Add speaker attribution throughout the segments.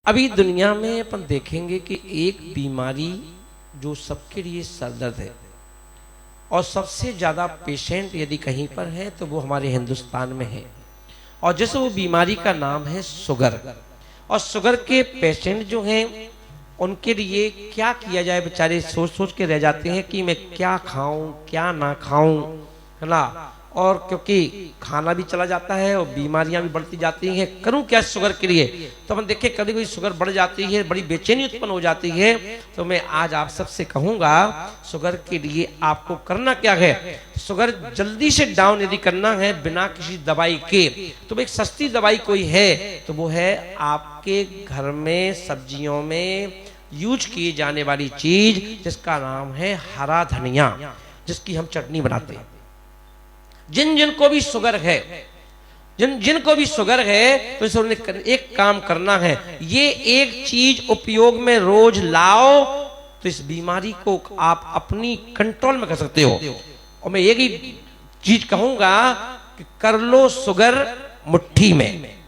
Speaker 1: अभी दुनिया में अपन देखेंगे कि एक बीमारी जो सबके लिए सरदर्द है और सबसे ज़्यादा पेशेंट यदि कहीं पर है तो वो हमारे हिंदुस्तान में है। और जैसे वो बीमारी का नाम है शुगर। और शुगर के पेशेंट जो हैं उनके लिए क्या किया जाए, बेचारे सोच सोच के रह जाते हैं कि मैं क्या खाऊं क्या ना खाऊं, है ना। और क्योंकि खाना भी चला जाता है और बीमारियां भी बढ़ती जाती हैं, करूं क्या शुगर के लिए। तो अपन देखें कभी कभी शुगर बढ़ जाती है, बड़ी बेचैनी उत्पन्न हो जाती है। तो मैं आज आप सबसे कहूंगा शुगर के लिए आपको करना क्या है। शुगर जल्दी से डाउन यदि करना है बिना किसी दवाई के, तो एक सस्ती दवाई कोई है तो वो है आपके घर में सब्जियों में यूज किए जाने वाली चीज जिसका नाम है हरा धनिया, जिसकी हम चटनी बनाते हैं। जिन जिनको भी शुगर है, जिनको भी शुगर है तो इसे एक काम करना है, ये एक चीज उपयोग में रोज लाओ तो इस बीमारी को आप अपनी कंट्रोल में कर सकते हो। और मैं एक ही चीज कहूंगा कि कर लो शुगर मुट्ठी में,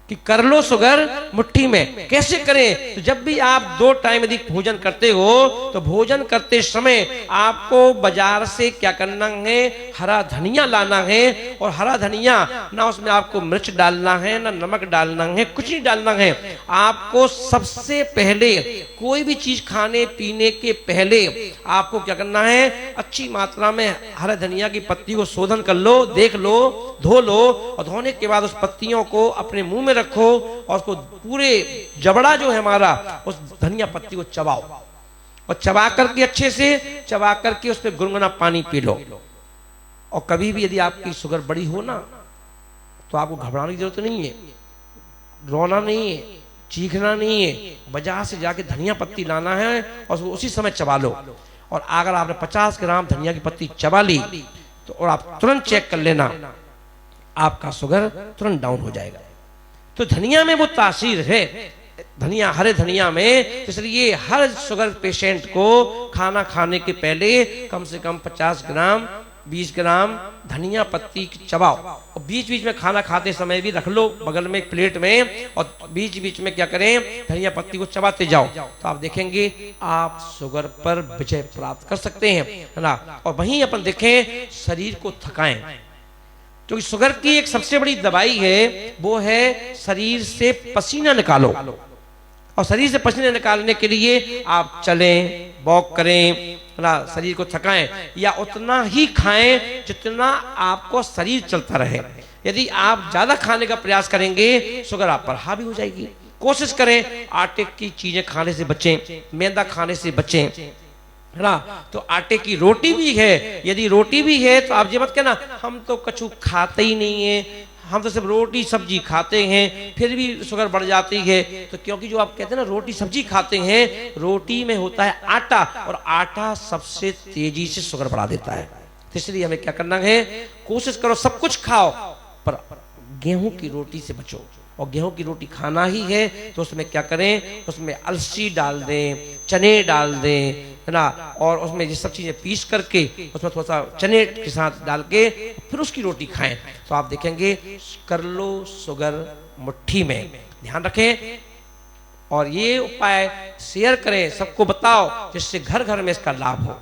Speaker 1: कि कर लो शुगर मुट्ठी में। कैसे करें, तो जब भी आप 2 टाइम यदि भोजन करते हो तो भोजन करते समय आपको बाजार से क्या करना है, हरा धनिया लाना है। और हरा धनिया ना उसमें आपको मिर्च डालना है ना नमक डालना है, कुछ नहीं डालना है। आपको सबसे पहले कोई भी चीज खाने पीने के पहले आपको क्या करना है, अच्छी मात्रा में हरा धनिया की पत्ती को शोधन कर लो, देख लो, धो लो। और धोने के बाद उस पत्तियों को अपने मुंह में रखो और उसको पूरे जबड़ा जो है हमारा उस धनिया पत्ती को चबाओ और चबा करके अच्छे से चबा करके उस पर गुनगुना पानी पी लो। और कभी भी यदि आपकी शुगर बड़ी हो ना तो आपको घबराने की जरूरत नहीं है, रोना नहीं है, चीखना नहीं है। बाजार से जाके धनिया पत्ती लाना है और उसको उसी समय चबा लो। और अगर आपने 50 ग्राम धनिया की पत्ती चबा ली तो और आप तुरंत चेक कर लेना, आपका शुगर तुरंत डाउन हो जाएगा। तो धनिया में वो तासीर है, धनिया, हरे धनिया में। इसलिए हर शुगर पेशेंट को खाना खाने के पहले कम से कम 50 ग्राम 20 ग्राम धनिया पत्ती चबाओ। और बीच बीच में खाना खाते समय भी रख लो बगल में एक प्लेट में, और बीच बीच में क्या करें, धनिया पत्ती को चबाते जाओ। तो आप देखेंगे आप शुगर पर विजय प्राप्त कर सकते हैं, है ना। और वहीं अपन देखें शरीर को थकाएं, क्योंकि शुगर की एक सबसे बड़ी दवाई है वो है शरीर से पसीना निकालो। और शरीर से पसीना निकालने के लिए आप चलें, वॉक करें, ना शरीर को थकाएं, या उतना ही खाएं जितना आपको शरीर चलता रहे। यदि आप ज्यादा खाने का प्रयास करेंगे शुगर आप पर हावी हो जाएगी। कोशिश करें आटे की चीजें खाने से बचें, मैदा खाने से बचें, है ना। तो आटे की रोटी भी है, यदि रोटी भी है तो आप ये मत कहना हम तो कछु खाते ही नहीं है, हम तो सिर्फ रोटी सब्जी खाते हैं फिर भी शुगर बढ़ जाती है। तो क्योंकि जो आप कहते हैं ना रोटी सब्जी खाते हैं, रोटी में होता है आटा, और आटा सबसे तेजी से शुगर बढ़ा देता है। तो इसलिए हमें क्या करना है, कोशिश करो सब कुछ खाओ पर गेहूं की रोटी से बचो। और गेहूं की रोटी खाना ही है तो उसमें क्या करें, उसमें अलसी डाल दें, चने डाल दें, है ना। और उसमें ये सब चीजें पीस करके उसमें थोड़ा सा चने के साथ डाल के फिर उसकी रोटी खाएं। तो आप देखेंगे कर लो शुगर मुट्ठी में। ध्यान रखें और ये उपाय शेयर करें, सबको बताओ जिससे घर घर में इसका लाभ हो।